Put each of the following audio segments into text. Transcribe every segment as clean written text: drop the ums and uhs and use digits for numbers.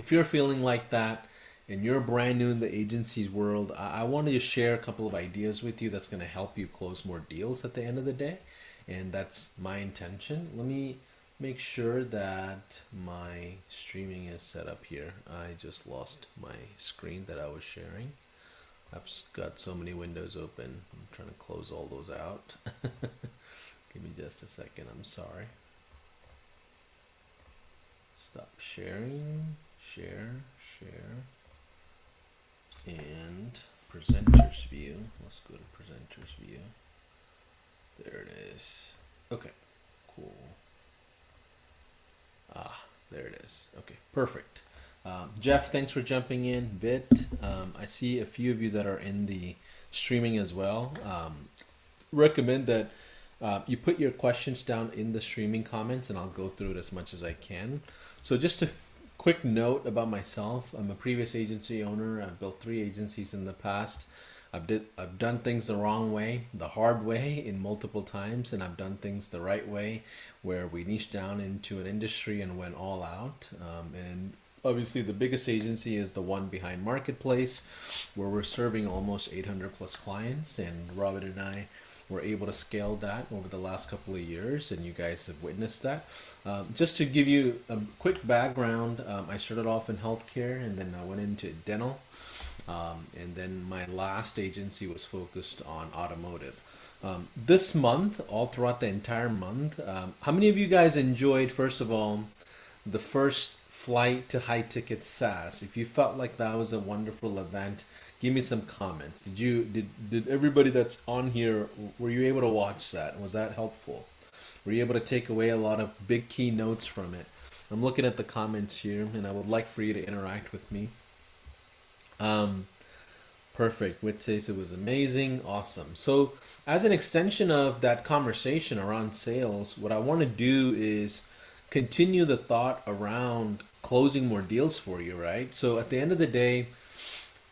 if you're feeling like that and you're brand new in the agencies world, I want to just share a couple of ideas with you that's going to help you close more deals at the end of the day. And that's my intention. Let me make sure that my streaming is set up here. I just lost my screen that I was sharing. I've got so many windows open. I'm trying to close all those out. Give me just a second. I'm sorry. Stop sharing. Share. And presenters view. Let's go to presenters view. There it is. Okay, cool. There it is. Okay, perfect. Jeff, thanks for jumping in. Vit, I see a few of you that are in the streaming as well. Recommend that you put your questions down in the streaming comments and I'll go through it as much as I can. So just a quick note about myself. I'm a previous agency owner. I've built 3 agencies in the past. I've done things the wrong way, the hard way in multiple times, and I've done things the right way where we niched down into an industry and went all out. And obviously the biggest agency is the one behind Marketplace, where we're serving almost 800 plus clients, and Robert and I were able to scale that over the last couple of years, and you guys have witnessed that. Just to give you a quick background, I started off in healthcare and then I went into dental. And then my last agency was focused on automotive. This month, all throughout the entire month, how many of you guys enjoyed, first of all, the first flight to high ticket SaaS? If you felt like that was a wonderful event, give me some comments. Did everybody that's on here, were you able to watch that? Was that helpful? Were you able to take away a lot of big key notes from it? I'm looking at the comments here and I would like for you to interact with me. Perfect. Whit says it was amazing. Awesome. So as an extension of that conversation around sales, what I want to do is continue the thought around closing more deals for you, right? So at the end of the day,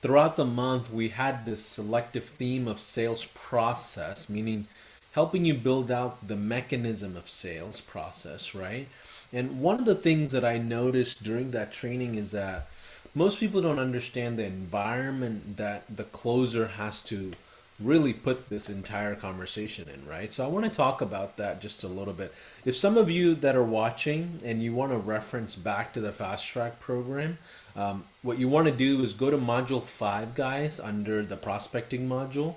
throughout the month, we had this selective theme of sales process, meaning helping you build out the mechanism of sales process, right? And one of the things that I noticed during that training is that most people don't understand the environment that the closer has to really put this entire conversation in, right? So I want to talk about that just a little bit. If some of you that are watching and you want to reference back to the Fast Track program, what you want to do is go to Module 5, guys, under the prospecting module.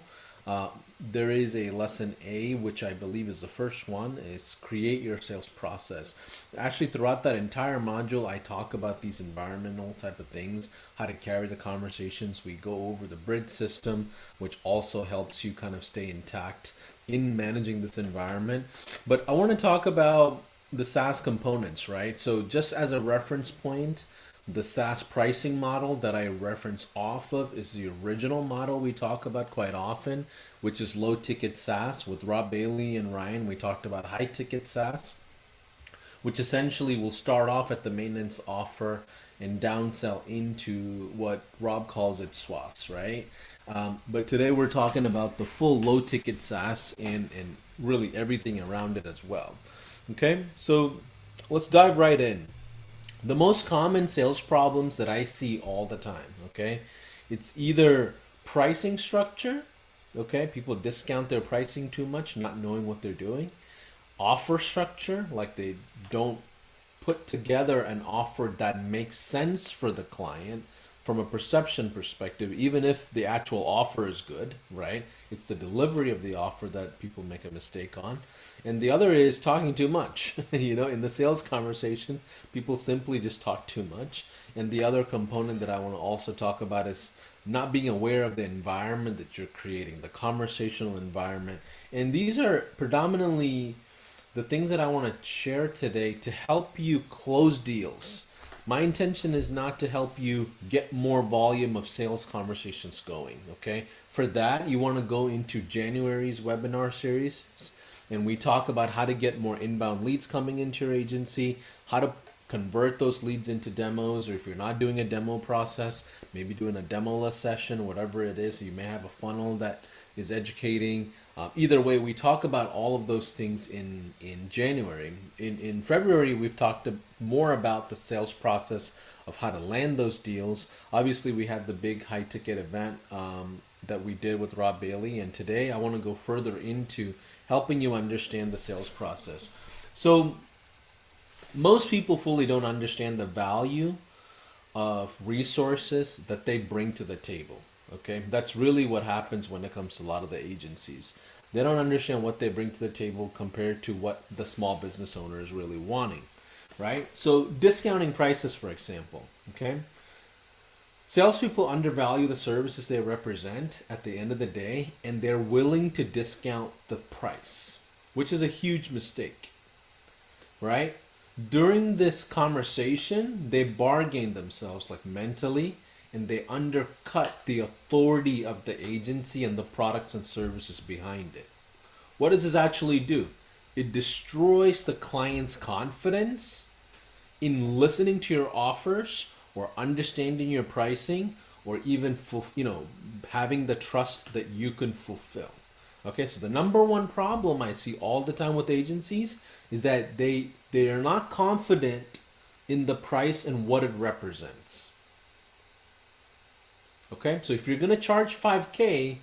There is a lesson A, which I believe is the first one, is create your sales process. Actually, throughout that entire module, I talk about these environmental type of things, how to carry the conversations. We go over the bridge system, which also helps you kind of stay intact in managing this environment. But I want to talk about the SaaS components, right? So just as a reference point, the SaaS pricing model that I reference off of is the original model we talk about quite often, which is low ticket SaaS. With Rob Bailey and Ryan, we talked about high ticket SaaS, which essentially will start off at the maintenance offer and downsell into what Rob calls it SWAS, right? But today we're talking about the full low ticket SaaS and really everything around it as well. Okay, so let's dive right in. The most common sales problems that I see all the time, okay, it's either pricing structure, okay, people discount their pricing too much, not knowing what they're doing. Offer structure, like they don't put together an offer that makes sense for the client from a perception perspective, even if the actual offer is good, right? It's the delivery of the offer that people make a mistake on. And the other is talking too much. In the sales conversation, people simply just talk too much. And the other component that I want to also talk about is not being aware of the environment that you're creating, the conversational environment. And these are predominantly the things that I want to share today to help you close deals. My intention is not to help you get more volume of sales conversations going, okay? For that, you want to go into January's webinar series, and we talk about how to get more inbound leads coming into your agency, how to convert those leads into demos, or if you're not doing a demo process, maybe doing a demo-less session, whatever it is. You may have a funnel that is educating Either way, we talk about all of those things in January. In February, we've talked more about the sales process of how to land those deals. Obviously, we had the big high ticket event that we did with Rob Bailey, and today I want to go further into helping you understand the sales process. So, most people fully don't understand the value of resources that they bring to the table. Okay, that's really what happens when it comes to a lot of the agencies. They don't understand what they bring to the table compared to what the small business owner is really wanting, right? So, discounting prices, for example, okay? Salespeople undervalue the services they represent at the end of the day, and they're willing to discount the price, which is a huge mistake, right? During this conversation, they bargain themselves like mentally, and they undercut the authority of the agency and the products and services behind it. What does this actually do? It destroys the client's confidence in listening to your offers or understanding your pricing or even having the trust that you can fulfill. Okay, so the number one problem I see all the time with agencies is that they are not confident in the price and what it represents. Okay, so if you're going to charge 5K,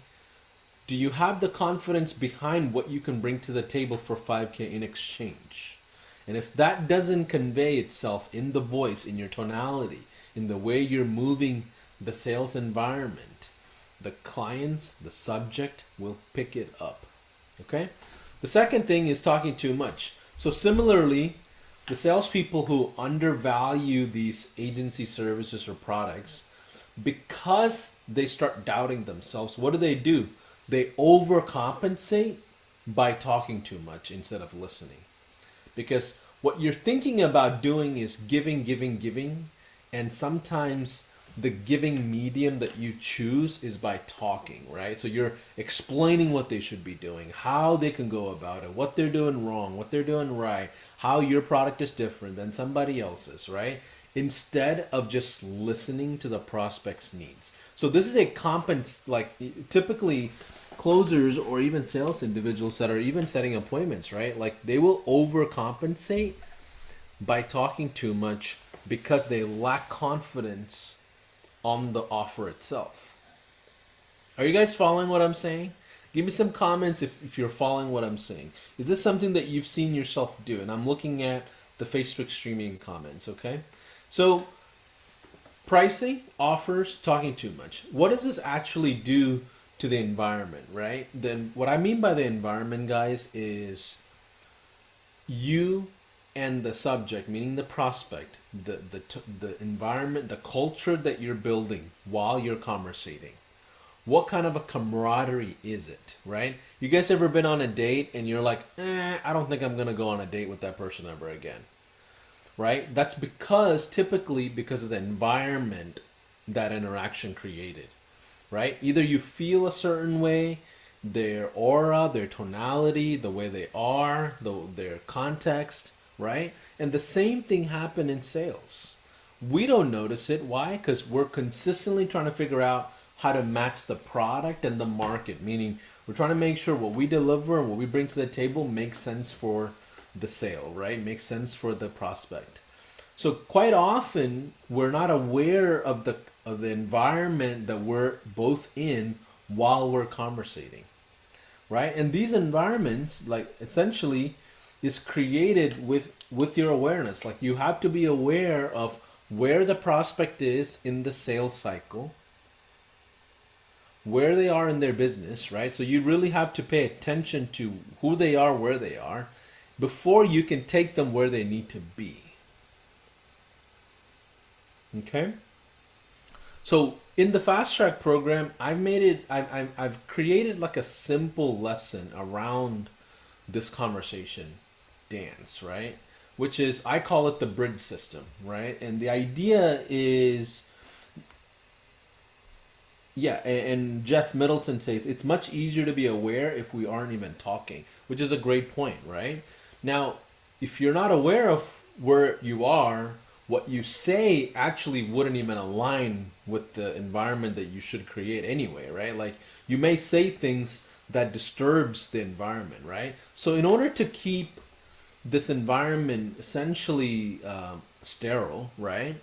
do you have the confidence behind what you can bring to the table for 5K in exchange? And if that doesn't convey itself in the voice, in your tonality, in the way you're moving the sales environment, the clients, the subject will pick it up. Okay? The second thing is talking too much. So similarly, the salespeople who undervalue these agency services or products, because they start doubting themselves, what do? They overcompensate by talking too much instead of listening. Because what you're thinking about doing is giving, and sometimes the giving medium that you choose is by talking, right? So you're explaining what they should be doing, how they can go about it, what they're doing wrong, what they're doing right, how your product is different than somebody else's, right? Instead of just listening to the prospect's needs. So this is typically closers or even sales individuals that are even setting appointments, right? Like they will overcompensate by talking too much because they lack confidence on the offer itself. Are you guys following what I'm saying? Give me some comments if you're following what I'm saying. Is this something that you've seen yourself do? And I'm looking at the Facebook streaming comments, okay? So, pricing, offers, talking too much. What does this actually do to the environment, right? Then what I mean by the environment, guys, is you and the subject, meaning the prospect, the environment, the culture that you're building while you're conversating. What kind of a camaraderie is it, right? You guys ever been on a date and you're like, I don't think I'm going to go on a date with that person ever again, right? That's typically because of the environment that interaction created, right? Either you feel a certain way, their aura, their tonality, the way they are, their context, right? And the same thing happened in sales. We don't notice it. Why? Because we're consistently trying to figure out how to match the product and the market, meaning we're trying to make sure what we deliver and what we bring to the table makes sense for the sale, right? Makes sense for the prospect. So quite often we're not aware of the environment that we're both in while we're conversating, right? And these environments, like essentially, is created with your awareness. Like you have to be aware of where the prospect is in the sales cycle, where they are in their business, right? So you really have to pay attention to who they are, where they are, before you can take them where they need to be. Okay? So in the Fast Track program, I've created like a simple lesson around this conversation dance, right? Which is, I call it the bridge system, right? And the idea is, and Jeff Middleton says, it's much easier to be aware if we aren't even talking, which is a great point, right? Now, if you're not aware of where you are, what you say actually wouldn't even align with the environment that you should create anyway, right? Like you may say things that disturbs the environment, right? So in order to keep this environment essentially sterile, right?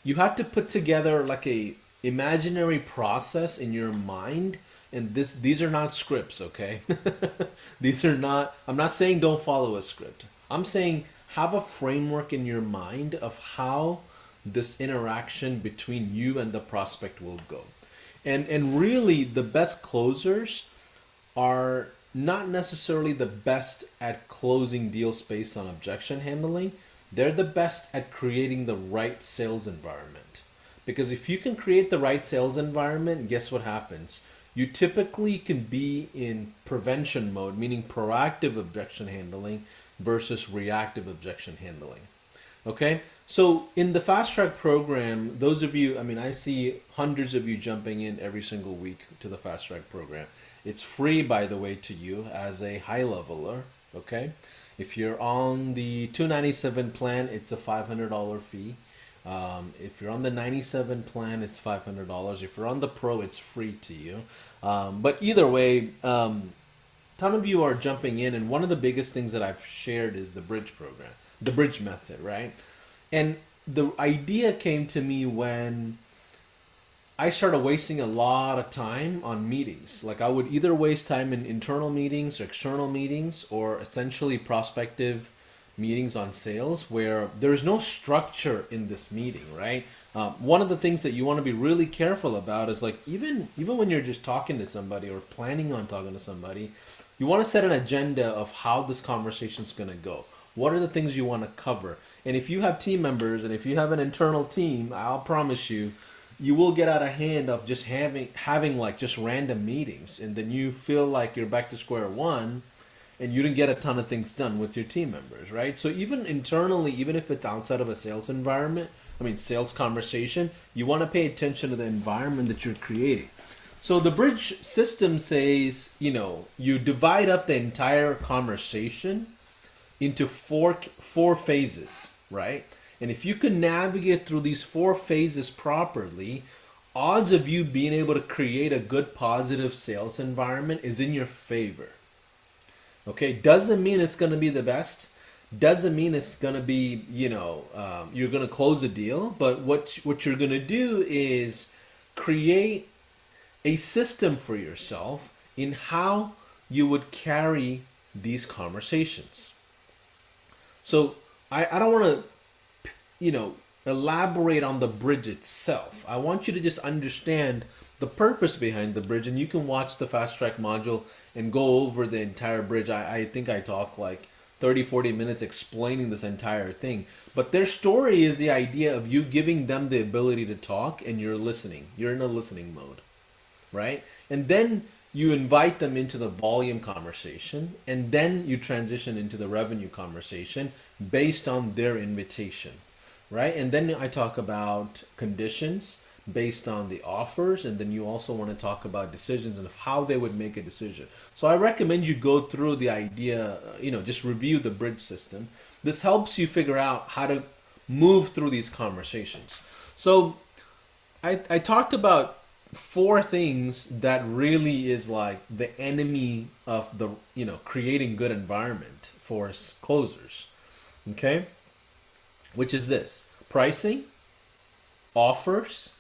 You have to put together like a imaginary process in your mind, and these are not scripts, okay? These are not. I'm not saying don't follow a script. I'm saying have a framework in your mind of how this interaction between you and the prospect will go. And really the best closers are not necessarily the best at closing deals based on objection handling. They're the best at creating the right sales environment. Because if you can create the right sales environment, guess what happens? You typically can be in prevention mode, meaning proactive objection handling versus reactive objection handling. Okay, so in the fast track program, those of you, I mean, I see hundreds of you jumping in every single week to the fast track program. It's free, by the way, to you as a high leveler. Okay, if you're on the 297 plan, it's a $500 fee. If you're on the 97 plan, it's $500. If you're on the pro, it's free to you. But either way, ton of you are jumping in, and one of the biggest things that I've shared is the bridge program, the bridge method, right? And the idea came to me when I started wasting a lot of time on meetings. Like I would either waste time in internal meetings or external meetings, or essentially prospective meetings on sales where there's no structure in this meeting, right? One of the things that you want to be really careful about is like even when you're just talking to somebody or planning on talking to somebody, you want to set an agenda of how this conversation is going to go. What are the things you want to cover? And if you have team members and if you have an internal team, I'll promise you, you will get out of hand of just having like just random meetings, and then you feel like you're back to square one and you didn't get a ton of things done with your team members, right? So even internally, even if it's outside of a sales environment, I mean sales conversation, you want to pay attention to the environment that you're creating. So the bridge system says, you divide up the entire conversation into four phases, right? And if you can navigate through these four phases properly, odds of you being able to create a good positive sales environment is in your favor. Okay, doesn't mean it's going to be the best. Doesn't mean it's going to be, you're going to close a deal. But what you're going to do is create a system for yourself in how you would carry these conversations. So I don't want to elaborate on the bridge itself. I want you to just understand the purpose behind the bridge, and you can watch the fast track module and go over the entire bridge. I think I talk like 30-40 minutes explaining this entire thing, but their story is the idea of you giving them the ability to talk, and you're listening. You're in a listening mode, right? And then you invite them into the volume conversation, and then you transition into the revenue conversation based on their invitation, right? And then I talk about conditions based on the offers, and then you also want to talk about decisions and how they would make a decision. So I recommend you go through the idea, just review the bridge system. This helps you figure out how to move through these conversations. So I talked about four things that really is like the enemy of the creating good environment for closers, okay, which is this: pricing, offers,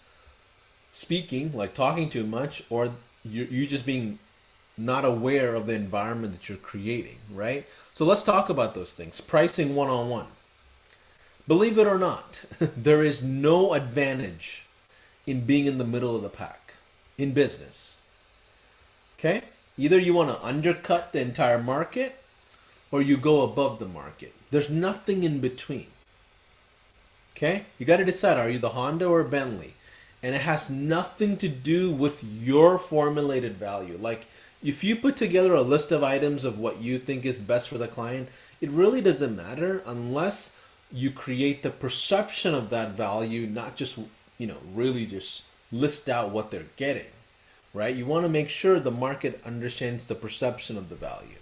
speaking, like talking too much, or you just being not aware of the environment that you're creating, right? So let's talk about those things. Pricing one-on-one. Believe it or not, there is no advantage in being in the middle of the pack in business. Okay? Either you want to undercut the entire market or you go above the market. There's nothing in between. Okay? You got to decide, are you the Honda or Bentley? And it has nothing to do with your formulated value. Like, if you put together a list of items of what you think is best for the client, it really doesn't matter unless you create the perception of that value, not just, really just list out what they're getting, right? You want to make sure the market understands the perception of the value,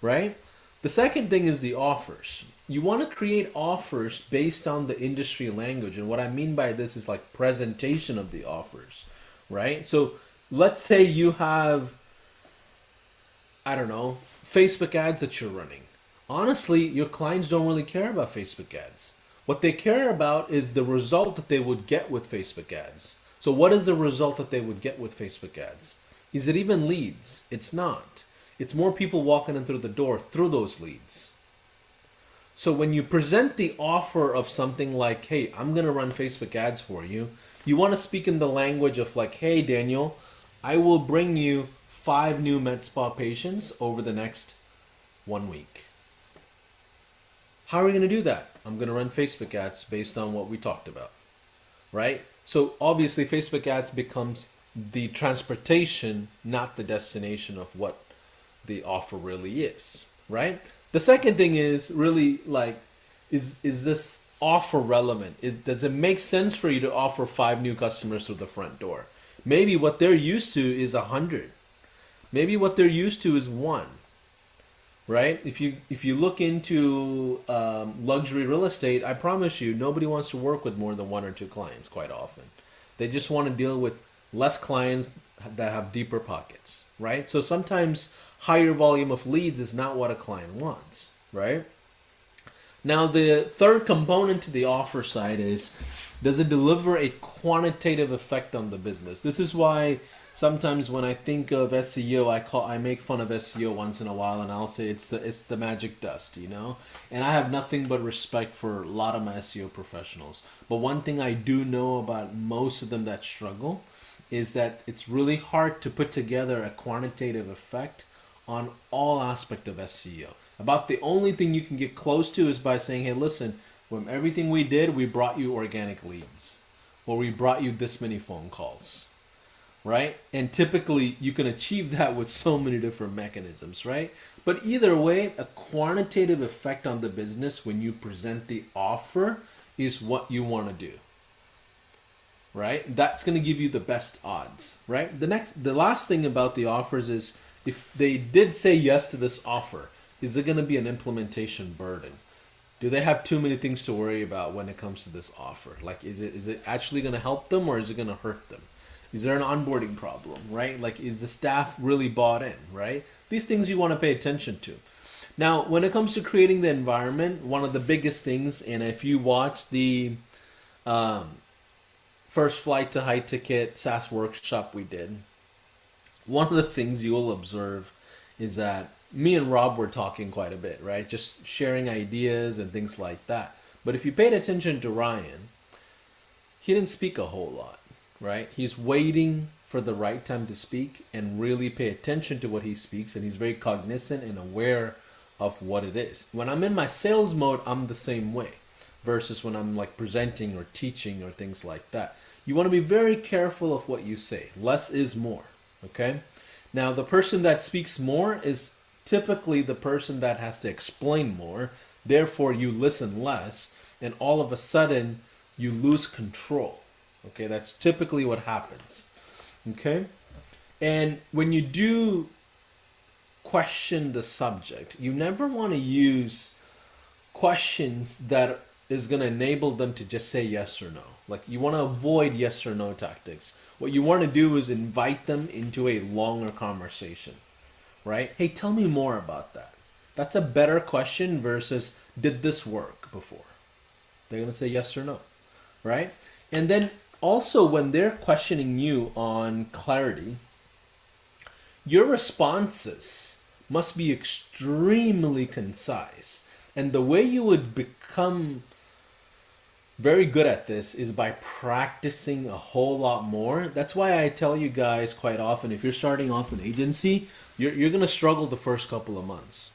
right? The second thing is the offers. You want to create offers based on the industry language. And what I mean by this is like presentation of the offers, right? So let's say you have I don't know, Facebook ads that you're running. Honestly, your clients don't really care about Facebook ads. What they care about is the result that they would get with Facebook ads. So, what is the result that they would get with Facebook ads? Is it even leads? It's not. It's more people walking in through the door through those leads. So, when you present the offer of something like, hey, I'm going to run Facebook ads for you, you want to speak in the language of, like, hey, Daniel, I will bring you 5 new med spa patients over the next 1 week. How are we going to do that? I'm going to run Facebook ads based on what we talked about, right? So obviously Facebook ads becomes the transportation, not the destination of what the offer really is, right? The second thing is really like, is this offer relevant? Does it make sense for you to offer 5 new customers through the front door? Maybe what they're used to is 100. Maybe what they're used to is 1. Right? If you look into luxury real estate, I promise you, nobody wants to work with more than 1 or 2 clients quite often. They just want to deal with less clients that have deeper pockets, right? So sometimes higher volume of leads is not what a client wants, right? Now, the third component to the offer side is, does it deliver a quantitative effect on the business? This is why sometimes when I think of SEO, I make fun of SEO once in a while, and I'll say it's the magic dust, you know. And I have nothing but respect for a lot of my SEO professionals. But one thing I do know about most of them that struggle is that it's really hard to put together a quantitative effect on all aspect of SEO. About the only thing you can get close to is by saying, hey, listen, from everything we did, we brought you organic leads, or we brought you this many phone calls. Right? And typically you can achieve that with so many different mechanisms, right? But either way, a quantitative effect on the business when you present the offer is what you want to do. Right? That's going to give you the best odds, right? The last thing about the offers is, if they did say yes to this offer, is it going to be an implementation burden? Do they have too many things to worry about when it comes to this offer? Like, is it actually going to help them, or is it going to hurt them? Is there an onboarding problem, right? Like, is the staff really bought in, right? These things you want to pay attention to. Now, when it comes to creating the environment, one of the biggest things, and if you watch the first flight to high ticket SaaS workshop we did, one of the things you will observe is that me and Rob were talking quite a bit, right? Just sharing ideas and things like that. But if you paid attention to Ryan, he didn't speak a whole lot. Right? He's waiting for the right time to speak and really pay attention to what he speaks, and he's very cognizant and aware of what it is. When I'm in my sales mode, I'm the same way, versus when I'm like presenting or teaching or things like that. You want to be very careful of what you say. Less is more, okay? Now, the person that speaks more is typically the person that has to explain more. Therefore, you listen less, and all of a sudden, you lose control. Okay, that's typically what happens. Okay, and when you do question the subject, you never want to use questions that is going to enable them to just say yes or no. Like, you want to avoid yes or no tactics. What you want to do is invite them into a longer conversation, right? Hey, tell me more about that. That's a better question versus, did this work before? They're going to say yes or no, right? And then also, when they're questioning you on clarity, your responses must be extremely concise. And the way you would become very good at this is by practicing a whole lot more. That's why I tell you guys quite often, if you're starting off an agency, you're going to struggle the first couple of months.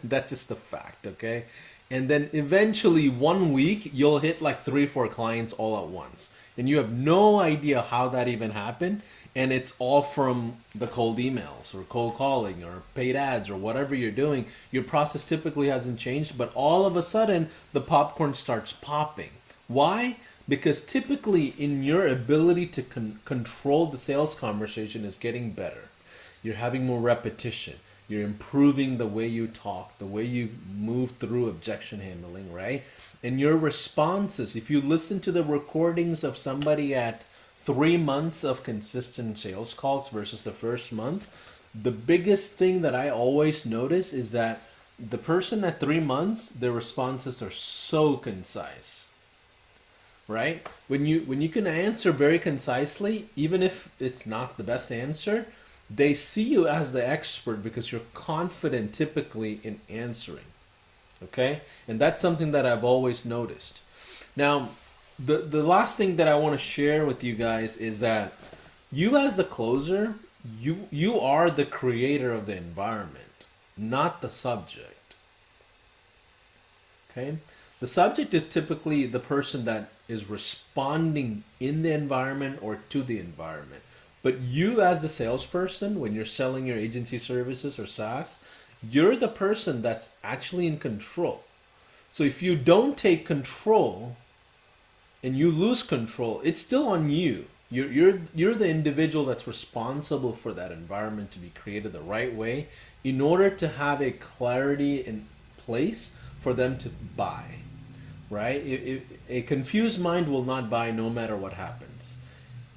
That's just the fact, okay? And then eventually 1 week, you'll hit like 3-4 clients all at once. And you have no idea how that even happened. And it's all from the cold emails or cold calling or paid ads or whatever you're doing. Your process typically hasn't changed, but all of a sudden the popcorn starts popping. Why? Because typically in your ability to control the sales conversation is getting better. You're having more repetition. You're improving the way you talk, the way you move through objection handling, right? And your responses, if you listen to the recordings of somebody at 3 months of consistent sales calls versus the first month, The biggest thing that I always notice is that the person at 3 months, their responses are so concise, right? When you can answer very concisely, even if it's not the best answer, they see you as the expert because you're confident typically in answering. Okay? And that's something that I've always noticed. Now, the last thing that I want to share with you guys is that you as the closer, you are the creator of the environment, not the subject. Okay? The subject is typically the person that is responding in the environment or to the environment. But you as the salesperson, when you're selling your agency services or SaaS, you're the person that's actually in control. So if you don't take control and you lose control, it's still on you. You're the individual that's responsible for that environment to be created the right way in order to have a clarity in place for them to buy, right? A confused mind will not buy no matter what happens.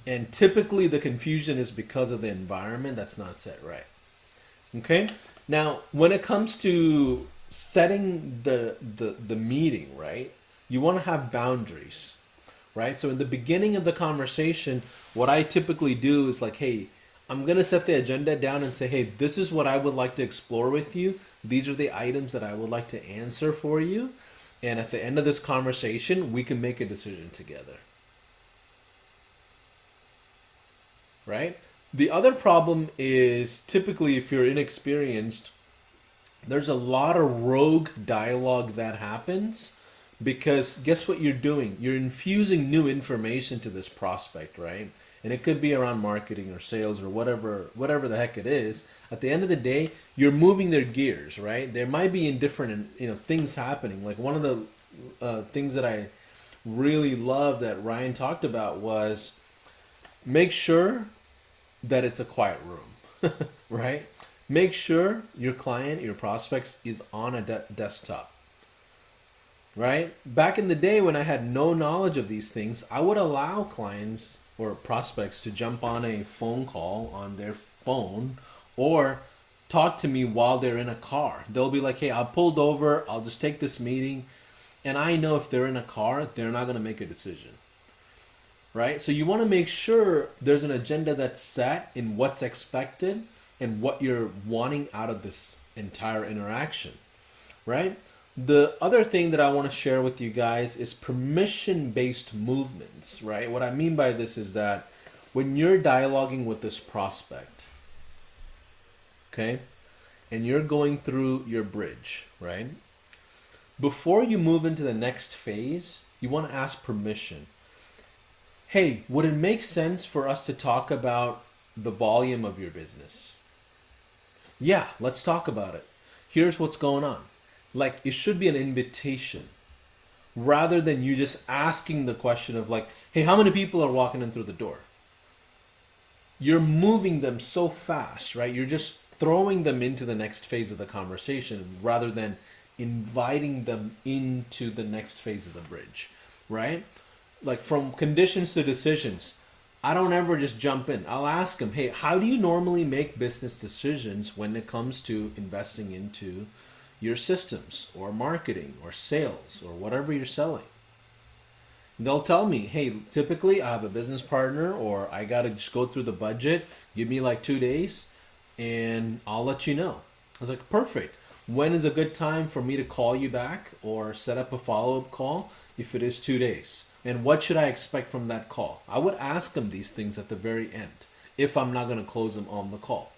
And typically the confusion is because of the environment that's not set right. Okay? Now, when it comes to setting the meeting, right? You want to have boundaries, right? So in the beginning of the conversation, what I typically do is like, hey, I'm going to set the agenda down and say, hey, this is what I would like to explore with you. These are the items that I would like to answer for you. And at the end of this conversation, we can make a decision together. Right? The other problem is typically if you're inexperienced, there's a lot of rogue dialogue that happens because guess what you're doing? You're infusing new information to this prospect, right? And it could be around marketing or sales or whatever the heck it is. At the end of the day, you're moving their gears, right? There might be in different, things happening. Like one of the things that I really love that Ryan talked about was make sure that it's a quiet room, right? Make sure your client, your prospects is on a desktop, right? Back in the day when I had no knowledge of these things, I would allow clients or prospects to jump on a phone call on their phone or talk to me while they're in a car. They'll be like, hey, I pulled over, I'll just take this meeting. And I know if they're in a car, they're not going to make a decision. Right? So you want to make sure there's an agenda that's set in what's expected and what you're wanting out of this entire interaction. Right? The other thing that I want to share with you guys is permission-based movements. Right? What I mean by this is that when you're dialoguing with this prospect, okay, and you're going through your bridge, right? Before you move into the next phase, you want to ask permission. Hey, would it make sense for us to talk about the volume of your business? Yeah, let's talk about it. Here's what's going on. Like, it should be an invitation rather than you just asking the question of like, hey, how many people are walking in through the door? You're moving them so fast, right? You're just throwing them into the next phase of the conversation rather than inviting them into the next phase of the bridge, right? Like from conditions to decisions, I don't ever just jump in. I'll ask them, hey, how do you normally make business decisions when it comes to investing into your systems or marketing or sales or whatever you're selling? They'll tell me, hey, typically I have a business partner or I got to just go through the budget. Give me like 2 days and I'll let you know. I was like, perfect. When is a good time for me to call you back or set up a follow-up call if it is 2 days? And what should I expect from that call? I would ask them these things at the very end if I'm not going to close them on the call.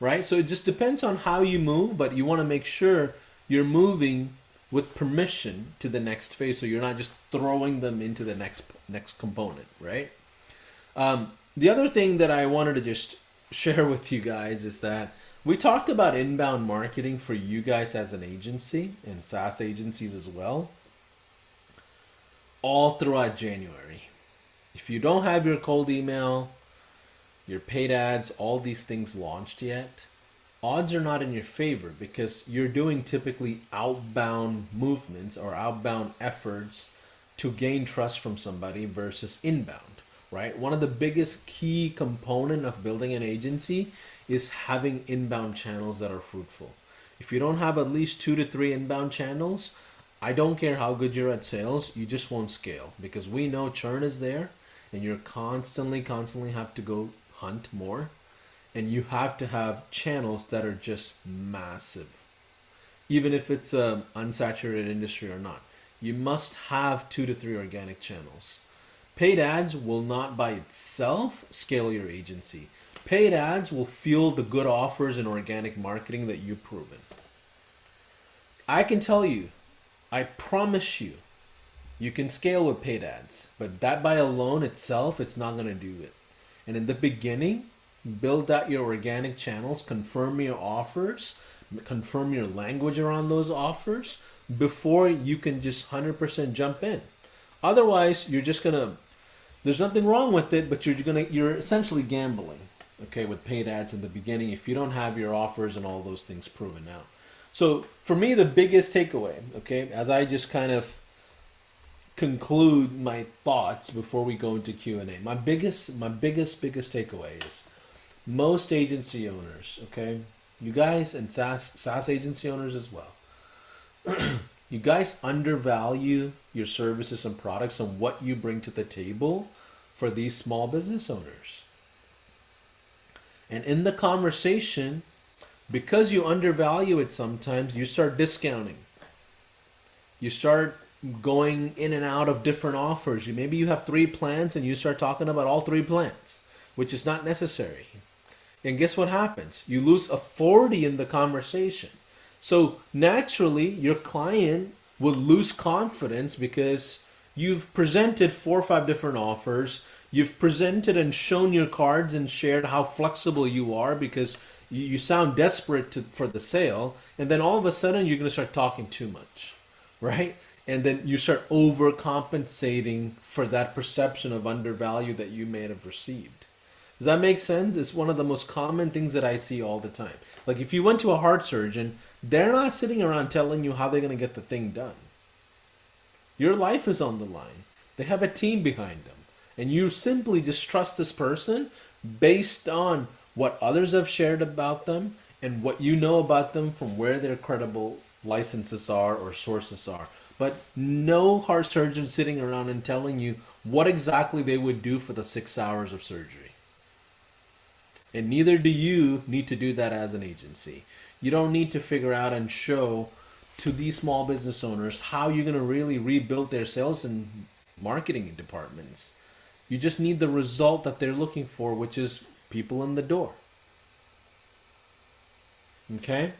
Right? So it just depends on how you move, but you want to make sure you're moving with permission to the next phase so you're not just throwing them into the next component, right? The other thing that I wanted to just share with you guys is that we talked about inbound marketing for you guys as an agency and SaaS agencies as well, all throughout January. If you don't have your cold email, your paid ads, all these things launched yet, odds are not in your favor because you're doing typically outbound movements or outbound efforts to gain trust from somebody versus inbound, right? One of the biggest key component of building an agency is having inbound channels that are fruitful. If you don't have at least 2 to 3 inbound channels, I don't care how good you're at sales, you just won't scale, because we know churn is there and you're constantly have to go hunt more, and you have to have channels that are just massive. Even if it's a unsaturated industry or not, you must have 2 to 3 organic channels. Paid ads will not by itself scale your agency. Paid ads will fuel the good offers and organic marketing that you've proven. I can tell you, I promise you, you can scale with paid ads, but that by alone itself, it's not going to do it. And in the beginning, build out your organic channels, confirm your offers, confirm your language around those offers before you can just 100% jump in. Otherwise, you're just going to, there's nothing wrong with it, but you're essentially gambling, okay, with paid ads in the beginning if you don't have your offers and all those things proven out. So for me, the biggest takeaway, okay, as I just kind of conclude my thoughts before we go into Q&A, my biggest takeaway is most agency owners, okay, you guys, and SaaS agency owners as well, you guys undervalue your services and products and what you bring to the table for these small business owners. And in the conversation, because you undervalue it sometimes, you start discounting. You start going in and out of different offers. Maybe you have 3 plans and you start talking about all 3 plans, which is not necessary. And guess what happens? You lose authority in the conversation. So naturally, your client will lose confidence because you've presented 4 or 5 different offers. You've presented and shown your cards and shared how flexible you are because you sound desperate for the sale. And then all of a sudden, you're going to start talking too much, right? And then you start overcompensating for that perception of undervalue that you may have received. Does that make sense? It's one of the most common things that I see all the time. Like if you went to a heart surgeon, they're not sitting around telling you how they're going to get the thing done. Your life is on the line. They have a team behind them. And you simply just trust this person based on what others have shared about them and what you know about them from where their credible licenses are or sources are. But no heart surgeon sitting around and telling you what exactly they would do for the 6 hours of surgery. And neither do you need to do that as an agency. You don't need to figure out and show to these small business owners how you're going to really rebuild their sales and marketing departments. You just need the result that they're looking for, which is people in the door. Okay?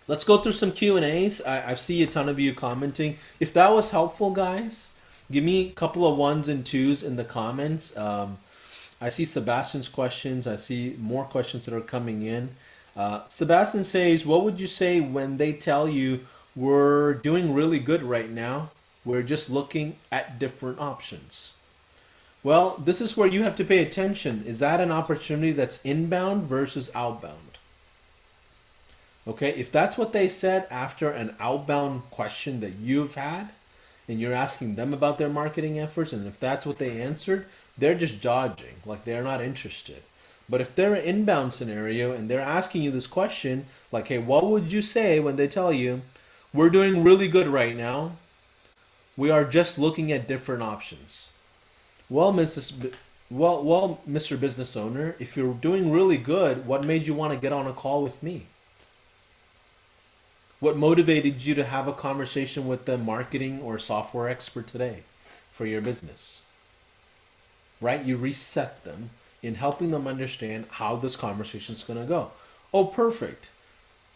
Let's go through some Q&As. I see a ton of you commenting. If that was helpful, guys, give me a couple of 1s and 2s in the comments. I see Sebastian's questions. I see more questions that are coming in. Sebastian says, what would you say when they tell you we're doing really good right now? We're just looking at different options. Well, this is where you have to pay attention. Is that an opportunity that's inbound versus outbound? Okay, if that's what they said after an outbound question that you've had, and you're asking them about their marketing efforts, and if that's what they answered, they're just dodging, like they're not interested. But if they're an inbound scenario and they're asking you this question, like, hey, what would you say when they tell you, we're doing really good right now, we are just looking at different options? Well, Mr. Business Owner, if you're doing really good, what made you want to get on a call with me? What motivated you to have a conversation with the marketing or software expert today for your business? Right? You reset them in helping them understand how this conversation is going to go. Oh, perfect.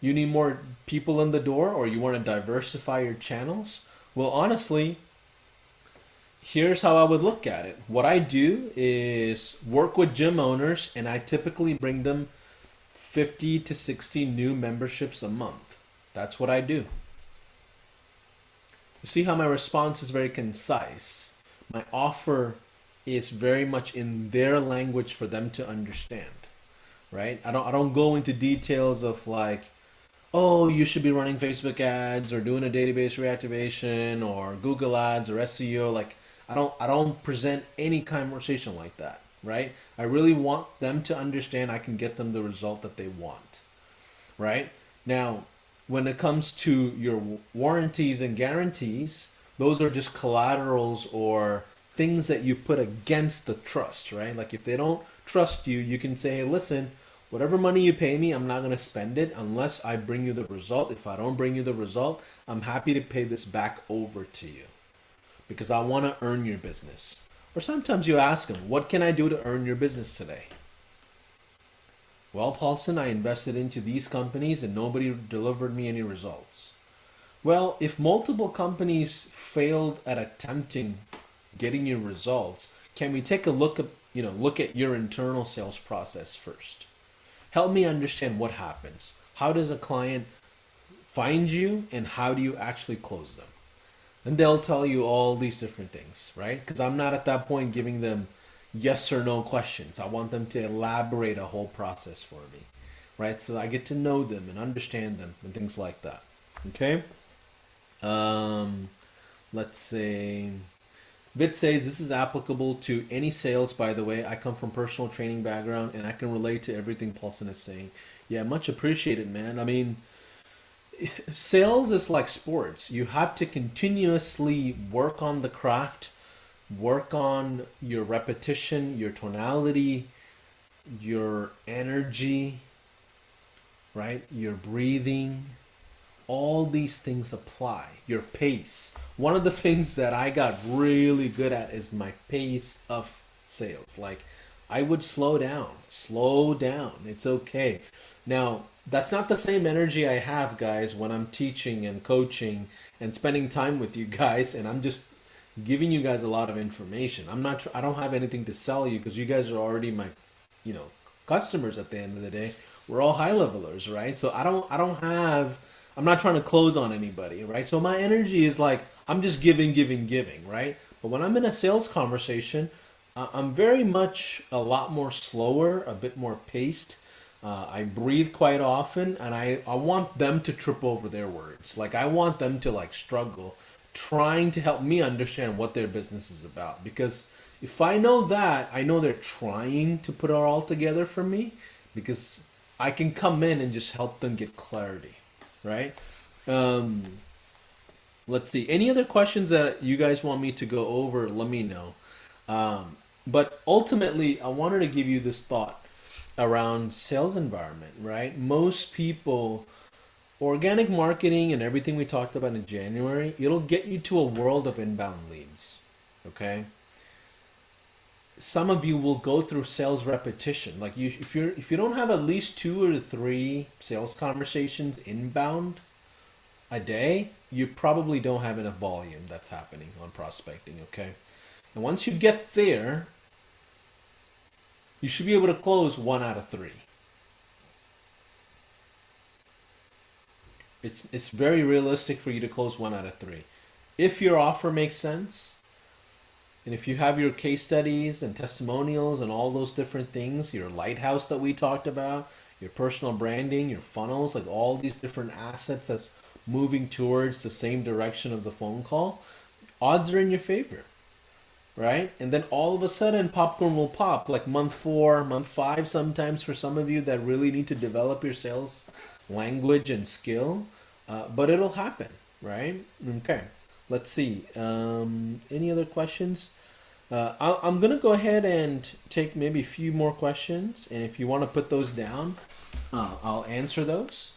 You need more people in the door, or you want to diversify your channels? Well, honestly, here's how I would look at it. What I do is work with gym owners, and I typically bring them 50 to 60 new memberships a month. That's what I do. You see how my response is very concise. My offer is very much in their language for them to understand, right? I don't go into details of like, oh, you should be running Facebook ads or doing a database reactivation or Google ads or SEO. Like I don't present any conversation like that. right? I really want them to understand I can get them the result that they want, right? Now, when it comes to your warranties and guarantees, those are just collaterals or things that you put against the trust, right? Like if they don't trust you, you can say, hey, listen, whatever money you pay me, I'm not going to spend it unless I bring you the result. If I don't bring you the result, I'm happy to pay this back over to you because I want to earn your business. Or sometimes you ask them, what can I do to earn your business today? Well, Paulson, I invested into these companies and nobody delivered me any results. Well, if multiple companies failed at attempting getting you results, can we take a look at your internal sales process first? Help me understand what happens. How does a client find you and how do you actually close them? And they'll tell you all these different things, right? Because I'm not at that point giving them yes or no questions. I want them to elaborate a whole process for me, right? So I get to know them and understand them and things like that. Okay. Um, let's say Vit says this is applicable to any sales. By the way, I come from personal training background and I can relate to everything Paulson is saying. Yeah, much appreciated, man. I mean, sales is like sports. You have to continuously work on the craft, work on your repetition, your tonality, your energy, right? Your breathing. All these things apply. Your pace. One of the things that I got really good at is my pace of sales. Like I would slow down, slow down. It's okay. Now, that's not the same energy I have, guys, when I'm teaching and coaching and spending time with you guys and I'm just giving you guys a lot of information. I don't have anything to sell you because you guys are already my, you know, customers at the end of the day. We're all high levelers, right? So I'm not trying to close on anybody, right? So my energy is like I'm just giving, giving, giving, right? But when I'm in a sales conversation, I'm very much a lot more slower, a bit more paced. I breathe quite often, and I want them to trip over their words. Like I want them to like struggle, trying to help me understand what their business is about. Because if I know that, I know they're trying to put it all together for me, because I can come in and just help them get clarity, right? Um, let's see. Any other questions that you guys want me to go over? Let me know. But ultimately, I wanted to give you this thought around sales environment, right? Most people, organic marketing and everything we talked about in January, it'll get you to a world of inbound leads, okay? Some of you will go through sales repetition. Like if you don't have at least 2 or 3 sales conversations inbound a day, you probably don't have enough volume that's happening on prospecting, okay? And once you get there, you should be able to close 1 out of 3. It's very realistic for you to close 1 out of 3. If your offer makes sense, and if you have your case studies and testimonials and all those different things, your lighthouse that we talked about, your personal branding, your funnels, like all these different assets that's moving towards the same direction of the phone call, odds are in your favor, right? And then all of a sudden popcorn will pop like month 4, month 5 sometimes for some of you that really need to develop your sales language and skill. But it'll happen, right? Okay. Let's see. Any other questions? I'm gonna go ahead and take maybe a few more questions, and if you want to put those down, I'll answer those.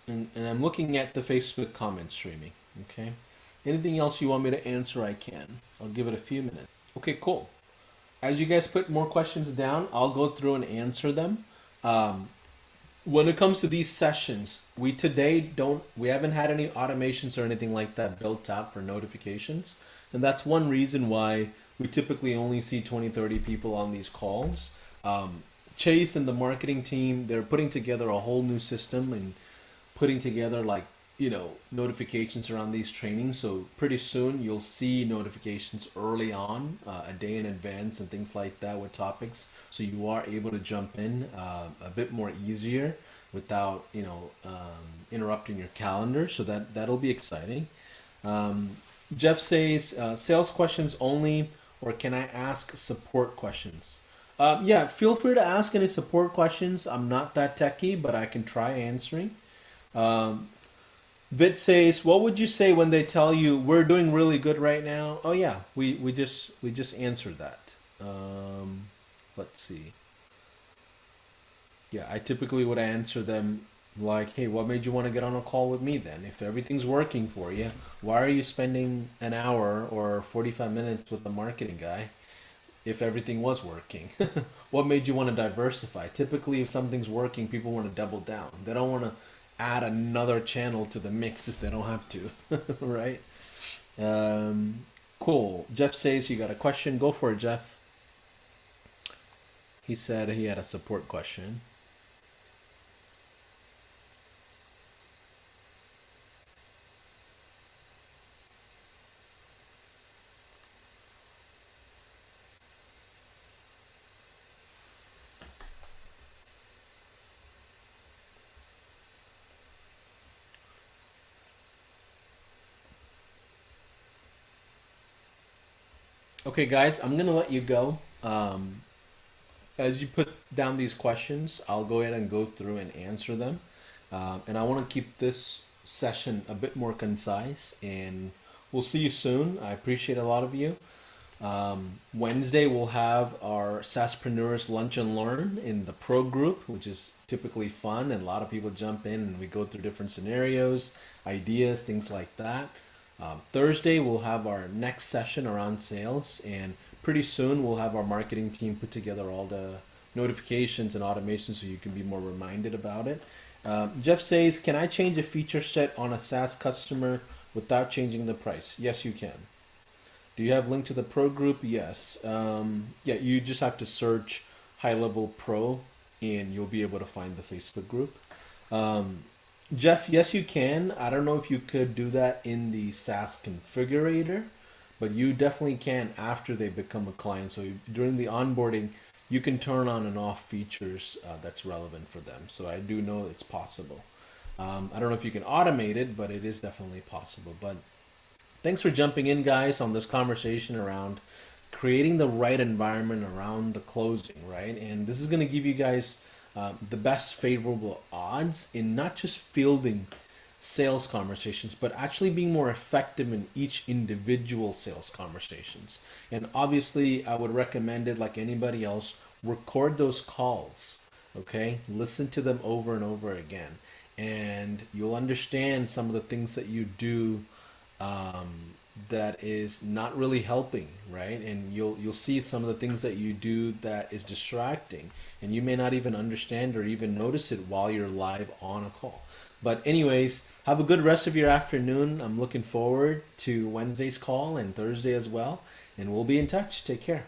And I'm looking at the Facebook comment streaming. Okay. Anything else you want me to answer, I can. I'll give it a few minutes. Okay, cool. As you guys put more questions down, I'll go through and answer them. When it comes to these sessions, we haven't had any automations or anything like that built out for notifications. And that's one reason why we typically only see 20, 30 people on these calls. Chase and the marketing team, they're putting together a whole new system and putting together notifications around these trainings. So pretty soon you'll see notifications early on, a day in advance and things like that with topics. So you are able to jump in a bit more easier without interrupting your calendar. So that'll be exciting. Jeff says, sales questions only, or can I ask support questions? Yeah, feel free to ask any support questions. I'm not that techie, but I can try answering. Um, Vit says, what would you say when they tell you we're doing really good right now? Oh yeah, we just answered that. Let's see. Yeah, I typically would answer them like, hey, what made you want to get on a call with me then? If everything's working for you, why are you spending an hour or 45 minutes with the marketing guy if everything was working? What made you want to diversify? Typically, if something's working, people want to double down. They don't want to add another channel to the mix if they don't have to, right? Um, cool. Jeff says you got a question. Go for it, Jeff. He said he had a support question. Okay, guys, I'm gonna let you go. As you put down these questions, I'll go ahead and go through and answer them. And I want to keep this session a bit more concise. And we'll see you soon. I appreciate a lot of you. Wednesday, we'll have our SaaSpreneurs Lunch and Learn in the Pro group, which is typically fun. And a lot of people jump in and we go through different scenarios, ideas, things like that. Thursday, we'll have our next session around sales, and pretty soon we'll have our marketing team put together all the notifications and automations so you can be more reminded about it. Jeff says, can I change a feature set on a SaaS customer without changing the price? Yes, you can. Do you have link to the pro group? Yes. Yeah, you just have to search high level pro and you'll be able to find the Facebook group. Um, Jeff, yes, you can. I don't know if you could do that in the SaaS configurator, but you definitely can after they become a client. So during the onboarding, you can turn on and off features that's relevant for them. So I do know it's possible. I don't know if you can automate it, but it is definitely possible. But thanks for jumping in, guys, on this conversation around creating the right environment around the closing, right? And this is going to give you guys the best favorable odds in not just fielding sales conversations, but actually being more effective in each individual sales conversations. And obviously, I would recommend it like anybody else, record those calls, okay? Listen to them over and over again, and you'll understand some of the things that you do that is not really helping, right? And you'll see some of the things that you do that is distracting, and you may not even understand or even notice it while you're live on a call. But anyways, have a good rest of your afternoon. I'm looking forward to Wednesday's call and Thursday as well, and we'll be in touch. Take care.